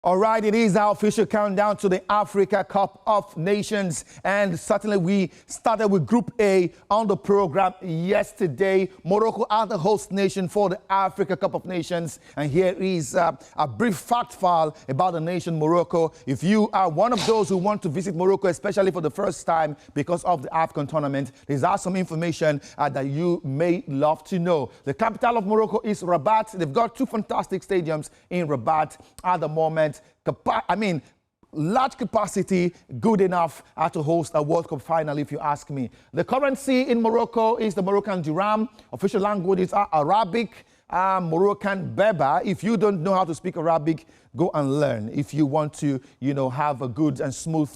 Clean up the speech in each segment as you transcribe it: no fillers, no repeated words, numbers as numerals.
All right, it is our official countdown to the Africa Cup of Nations. And certainly we started with Group A on the program yesterday. Morocco are the host nation for the Africa Cup of Nations. And here is a brief fact file about the nation Morocco. If you are one of those who want to visit Morocco, especially for the first time because of the AFCON tournament, there's some information that you may love to know. The capital of Morocco is Rabat. They've got two fantastic stadiums in Rabat at the moment. Large capacity, good enough to host a World Cup final, if you ask me. The currency in Morocco is the Moroccan dirham. Official languages are Arabic, Moroccan Berber. If you don't know how to speak Arabic, go and learn. If you want to, have a good and smooth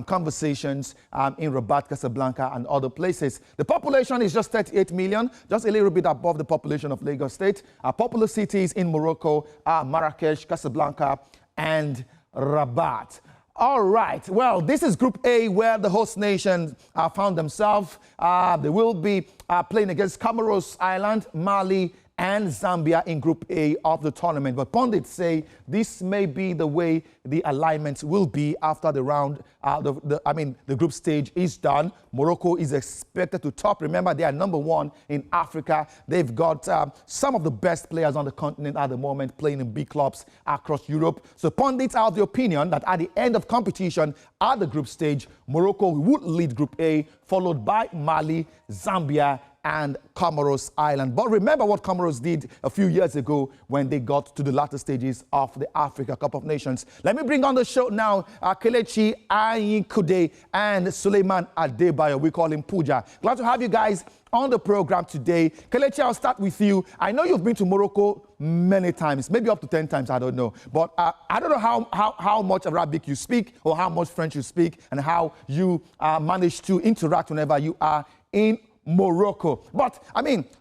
conversations in Rabat, Casablanca, and other places. The population is just 38 million, just a little bit above the population of Lagos State. Popular cities in Morocco are Marrakesh, Casablanca, and Rabat. All right, well, this is Group A, where the host nation found themselves. They will be playing against Comoros Island, Mali, and Zambia in Group A of the tournament. But pundits say this may be the way the alignment will be after the round, the group stage is done. Morocco is expected to top. Remember, they are #1 in Africa. They've got some of the best players on the continent at the moment playing in big clubs across Europe. So pundits are of the opinion that at the end of competition at the group stage, Morocco would lead Group A, followed by Mali, Zambia, and Comoros Island. But remember what Comoros did a few years ago when they got to the latter stages of the Africa Cup of Nations. Let me bring on the show now Kelechi Ayinkude and Suleiman Adebayo. We call him Puja. Glad to have you guys on the program today. Kelechi, I'll start with you. I know you've been to Morocco many times, maybe up to 10 times, I don't know. But I don't know how much Arabic you speak or how much French you speak and how you manage to interact whenever you are in Morocco. But,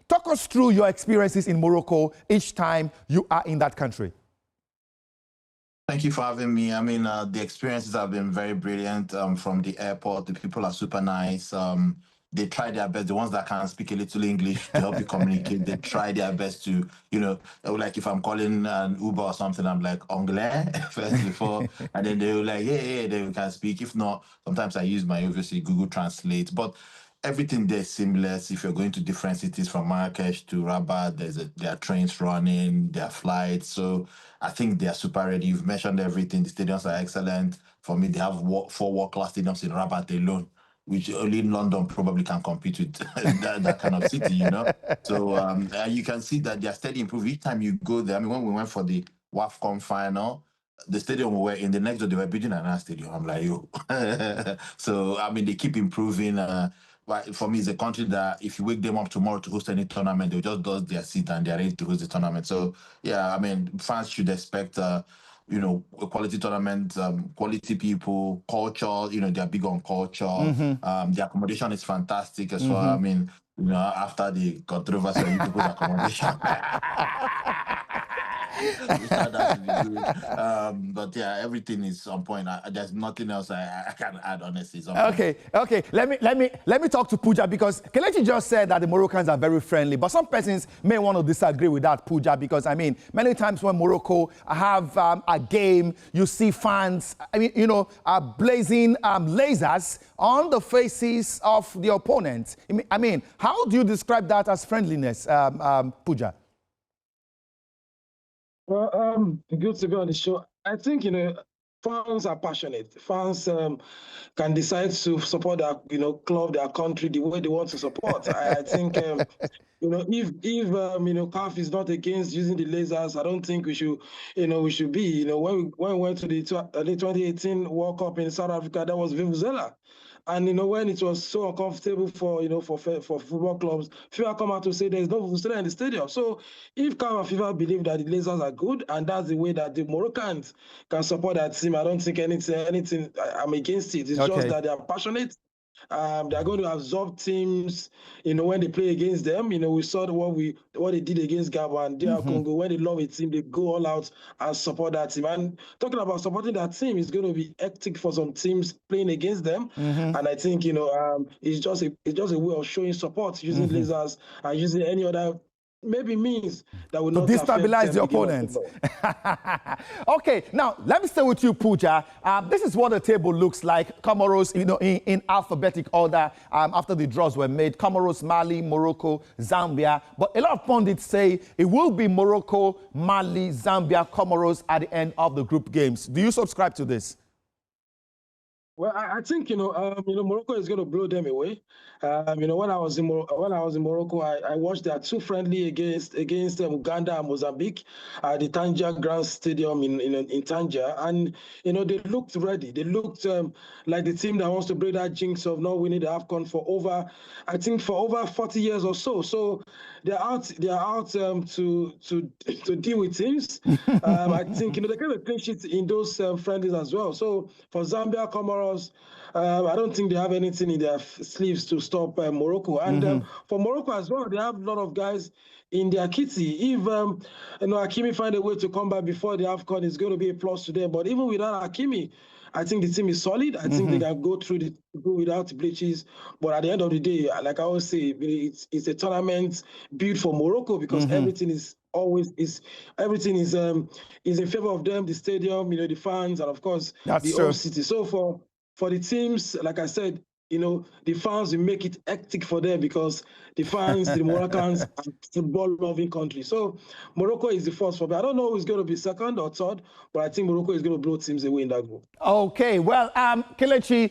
talk us through your experiences in Morocco each time you are in that country. Thank you for having me. The experiences have been very brilliant from the airport. The people are super nice. They try their best. The ones that can speak a little English to help you communicate, they try their best to, like if I'm calling an Uber or something, I'm like, anglais first before, and then they were like, yeah, they can speak. If not, sometimes I use my, obviously, Google Translate. But everything there is seamless. If you're going to different cities from Marrakesh to Rabat, there are trains running, there are flights. So I think they are super ready. You've mentioned everything. The stadiums are excellent. For me, they have 4 world-class stadiums in Rabat alone, which only London probably can compete with that kind of city, So you can see that they are steady improving. Each time you go there, when we went for the AFCON final, the stadium we were in, the next day they were building another stadium. I'm like, yo. So, they keep improving. But for me, it's a country that if you wake them up tomorrow to host any tournament, they'll just dust their seat and they're ready to host the tournament. So, yeah, fans should expect, a quality tournament, quality people, culture, they're big on culture. The accommodation is fantastic as well. After the controversy of people's accommodation. But yeah, everything is on point. There's nothing else I can add, honestly. Okay. Let me talk to Puja, because Kelechi just said that the Moroccans are very friendly, but some persons may want to disagree with that, Puja, because many times when Morocco have a game, you see fans, blazing lasers on the faces of the opponents. How do you describe that as friendliness, Puja? Well, good to be on the show. I think, fans are passionate. Fans can decide to support their, club, their country the way they want to support. I think, if CAF is not against using the lasers, I don't think we should, we should be. When we went to the 2018 World Cup in South Africa, that was Vuvuzela. And when it was so uncomfortable for for football clubs, FIFA come out to say there's no Vuvuzela in the stadium. So if CAF and FIFA believe that the lasers are good and that's the way that the Moroccans can support that team, I don't think anything I'm against it. It's just that they are passionate. They're going to absorb teams, when they play against them. We saw what they did against Gabon and DR Congo. When they love a team, they go all out and support that team. And talking about supporting that team, is going to be hectic for some teams playing against them. And I think it's just a way of showing support using lasers and using any other maybe means that will to not destabilize affect the opponent. Okay, now let me stay with you, Pooja. This is what the table looks like. Comoros, in alphabetic order after the draws were made. Comoros, Mali, Morocco, Zambia. But a lot of pundits say it will be Morocco, Mali, Zambia, Comoros at the end of the group games. Do you subscribe to this? Well, I think Morocco is going to blow them away. When I was in Morocco, I watched their two friendly against Uganda and Mozambique at the Tanja Grand Stadium in Tanja, and they looked ready. They looked like the team that wants to break that jinx of not winning the AFCON for over 40 years or so. So they're out to deal with teams. I think they can clean sheet in those friendlies as well. So for Zambia, Comoros, I don't think they have anything in their sleeves to stop Morocco. And for Morocco as well, they have a lot of guys in their kitty. If Hakimi find a way to come back before the AFCON, it's going to be a plus to them. But even without Hakimi, I think the team is solid. I think they can go without bleaches. But at the end of the day, like I always say, it's a tournament built for Morocco because everything is in favor of them. The stadium, the fans, and of course the whole city. So for the teams, like I said, the fans will make it hectic for them because the fans, the Moroccans, are football-loving country. So Morocco is the first for me. I don't know who's going to be second or third, but I think Morocco is going to blow teams away in that group. Okay, well, Kelechi,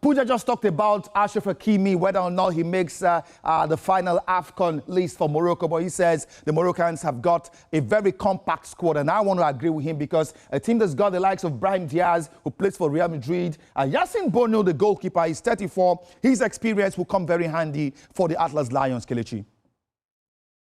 Pooja just talked about Achraf Hakimi, whether or not he makes the final AFCON list for Morocco, but he says the Moroccans have got a very compact squad, and I want to agree with him because a team that's got the likes of Brahim Diaz, who plays for Real Madrid, Yacine Bono, the goalkeeper, is 34. His experience will come very handy for the Atlas Lions, Kelechi.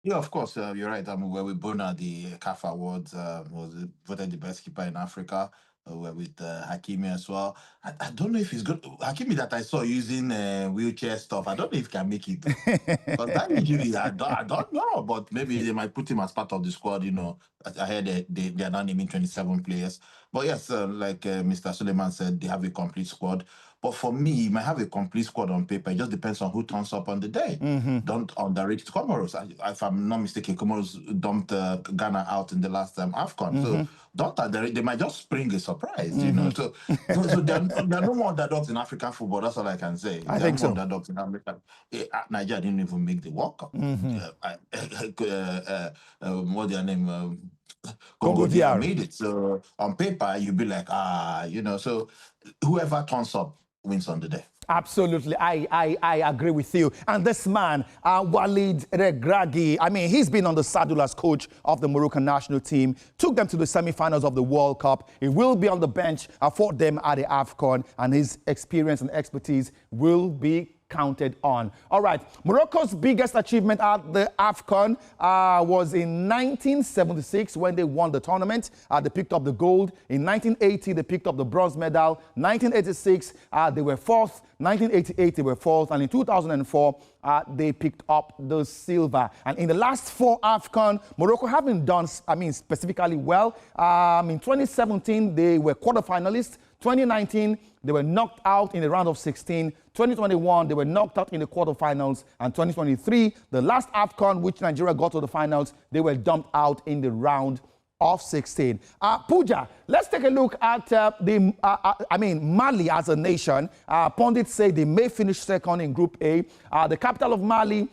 Yeah, of course, you're right. We're with Bono, the CAF Awards, was voted the best keeper in Africa. We're with Hakimi as well. I don't know if he's good. Hakimi that I saw using wheelchair stuff, I don't know if he can make it. Because that injury, I don't know, but maybe they might put him as part of the squad. I heard they are now naming 27 players. But yes, like Mr. Suleiman said, they have a complete squad. But for me, you might have a complete squad on paper. It just depends on who turns up on the day. Don't underrate Comoros. If I'm not mistaken, Comoros dumped Ghana out in the last AFCON. So don't underrate. They might just spring a surprise, So there are no more underdogs in African football. That's all I can say. I think so. Underdogs in America. Nigeria didn't even make the World Cup. What's their name? Congo DR made it. So on paper, you'd be like, so whoever turns up wins on the day. Absolutely, I agree with you. And this man, Walid Regragui, I mean, he's been on the saddle as coach of the Moroccan national team, took them to the semi-finals of the World Cup. He will be on the bench for them at the AFCON, and his experience and expertise will be counted on. All right, Morocco's biggest achievement at the AFCON was in 1976 when they won the tournament. They picked up the gold. In 1980, they picked up the bronze medal. 1986, they were fourth. 1988, they were fourth. And in 2004, they picked up the silver. And in the last four AFCON, Morocco haven't done, specifically well. In 2017, they were quarterfinalists. 2019, they were knocked out in the round of 16. 2021, they were knocked out in the quarterfinals. And 2023, the last AFCON, which Nigeria got to the finals, they were dumped out in the round of 16. Pooja, let's take a look at Mali as a nation. Pundits say they may finish second in Group A. The capital of Mali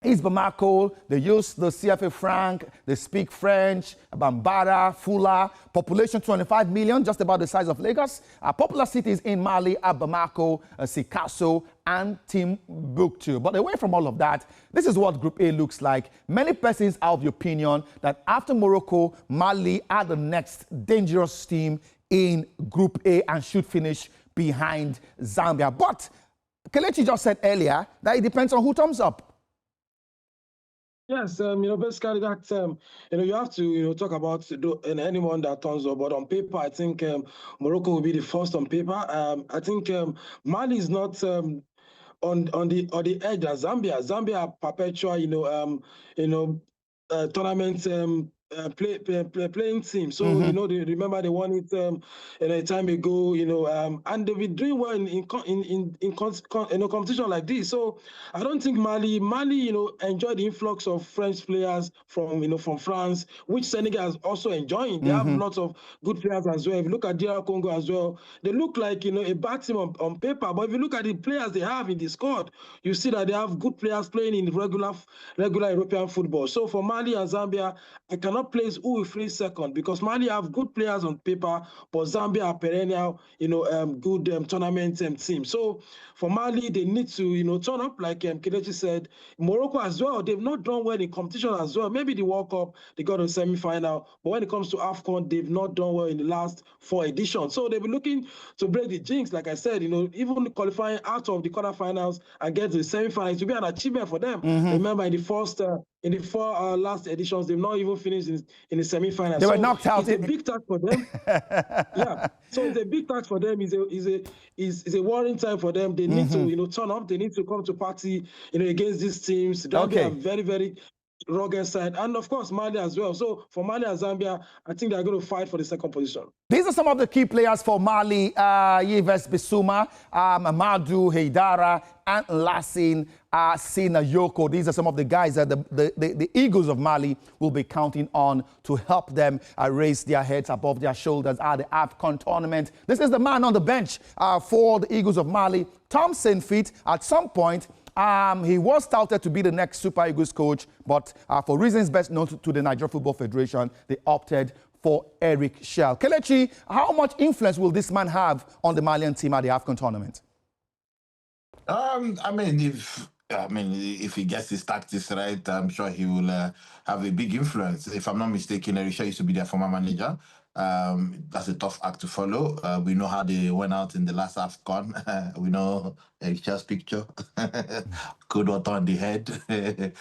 is Bamako. They use the CFA franc. They speak French, Bambara, Fula. Population 25 million, just about the size of Lagos. Popular cities in Mali are Bamako, Sikasso, and Timbuktu. But away from all of that, this is what Group A looks like. Many persons are of the opinion that after Morocco, Mali are the next dangerous team in Group A and should finish behind Zambia. But Kelechi just said earlier that it depends on who turns up. Yes, basically that, you have to, talk about anyone that turns up. But on paper, I think Morocco will be the first on paper. I think Mali is not on the edge as Zambia. Zambia are perpetual, tournament playing team. So remember they won it a time ago. And they've been doing well in competition like this. So I don't think Mali enjoyed the influx of French players from France, which Senegal is also enjoying. They have lots of good players as well. If you look at DR Congo as well, they look like a bad team on paper. But if you look at the players they have in the squad, you see that they have good players playing in regular European football. So for Mali and Zambia, I cannot place who will finish second because Mali have good players on paper, but Zambia are perennial, good tournament team. So for Mali, they need to, turn up, like Kelechi said. Morocco as well, they've not done well in competition as well. Maybe the World Cup, they got a semi-final, but when it comes to AFCON, they've not done well in the last 4 editions. So they'll be looking to break the jinx, like I said, even qualifying out of the quarterfinals and get to the semi-finals to be an achievement for them. Remember, in the four last editions, they've not even finished in the semi-finals. They were knocked out. It's a big task for them. Yeah. So it's a big task for them. Is a worrying time for them. They need to, turn up. They need to come to party, against these teams. They'll be a very, very rugged side, and of course Mali as well. So for Mali and Zambia, I think they're going to fight for the second position. These are some of the key players for Mali: Yves Bissouma, Amadou Haidara, and Lassine Sinayoko. These are some of the guys that the Eagles of Mali will be counting on to help them raise their heads above their shoulders at the AFCON tournament. This is the man on the bench for the Eagles of Mali, Tom Saintfiet. At some point, he was touted to be the next Super Eagles coach, but for reasons best known to the Nigeria Football Federation, they opted for Eric Schell. Kelechi, how much influence will this man have on the Malian team at the AFCON tournament? If he gets his tactics right, I'm sure he will have a big influence. If I'm not mistaken, Eric Schell used to be their former manager. That's a tough act to follow. We know how they went out in the last AFCON. We know Eric Schell's picture. Could not on the head. It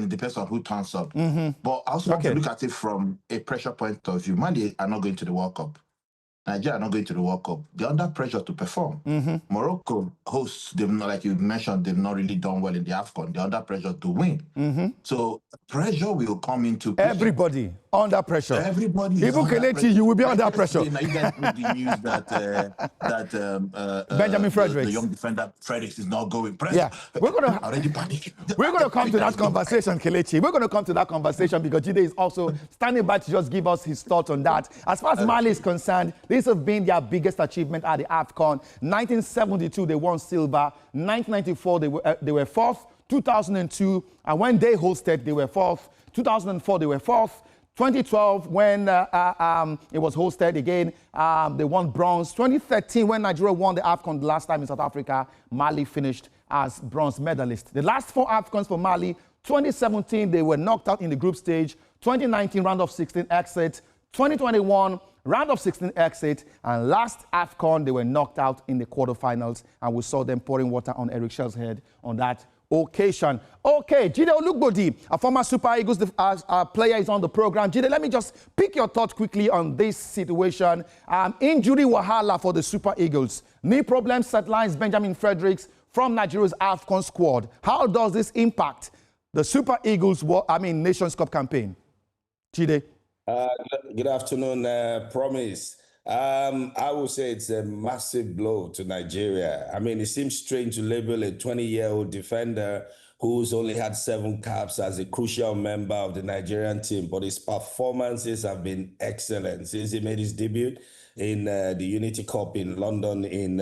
depends on who turns up. But I also want to look at it from a pressure point of view. Mali are not going to the World Cup. Nigeria are not going to the World Cup. They're under pressure to perform. Morocco hosts, they've not, like you mentioned, they've not really done well in the AFCON. They're under pressure to win. So pressure will come into play. Everybody under pressure. Everybody. Even Kelechi, you will be under pressure. Now you guys read the news that Benjamin Fredericks, the young defender Fredericks, is not going. Yeah, we're gonna already panicking. We're going to come to that conversation, Kelechi. We're going to come to that conversation because Jide is also standing by to just give us his thoughts on that. As far as Mali is concerned, this has been their biggest achievement at the AFCON. 1972, they won silver. 1994, they were fourth. 2002, and when they hosted, they were fourth. 2004, they were fourth. 2012, when it was hosted again, they won bronze. 2013, when Nigeria won the AFCON the last time in South Africa, Mali finished as bronze medalist. The last 4 AFCONs for Mali: 2017, they were knocked out in the group stage. 2019, round of 16 exit. 2021, round of 16 exit. And last AFCON, they were knocked out in the quarterfinals. And we saw them pouring water on Eric Schell's head on that occasion. Okay, Jide Olugbodi, a former Super Eagles player, is on the program. Jide, let me just pick your thoughts quickly on this situation. Injury wahala for the Super Eagles. Knee problems sidelines Benjamin Fredericks from Nigeria's AFCON squad. How does this impact the Super Eagles, Nations Cup campaign? Jide. Good afternoon, Promise. I would say it's a massive blow to Nigeria. It seems strange to label a 20-year-old defender who's only had 7 caps as a crucial member of the Nigerian team, but his performances have been excellent since he made his debut in the Unity Cup in London in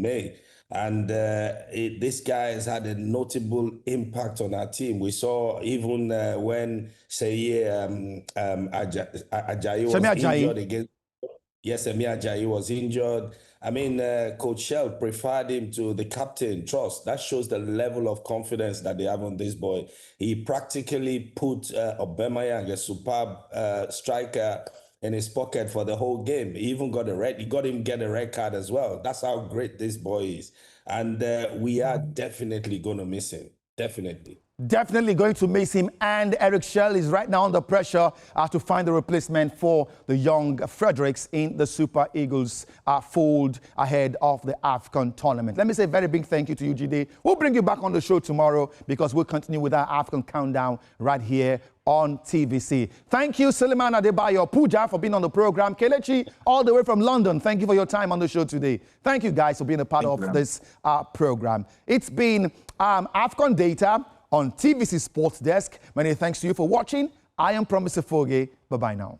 May. And this guy has had a notable impact on our team. We saw even when Ajayi was injured against. Yes, Semi Ajayi was injured. Coach Schell preferred him to the captain, Trust. That shows the level of confidence that they have on this boy. He practically put Aubameyang, a superb striker, in his pocket for the whole game. He even got him get a red card as well. That's how great this boy is. And we are definitely going to miss him. Definitely. Definitely going to miss him, and Eric Shell is right now under pressure to find a replacement for the young Fredericks in the Super Eagles fold ahead of the AFCON tournament. Let me say a very big thank you to you, Jide. We'll bring you back on the show tomorrow because we'll continue with our AFCON countdown right here on TVC. Thank you, Suleiman Adebayo Puja, for being on the program. Kelechi, all the way from London, thank you for your time on the show today. Thank you, guys, for being a part of this program. It's been AFCON Data on TVC Sports Desk. Many thanks to you for watching. I am Promise Foge. Bye-bye now.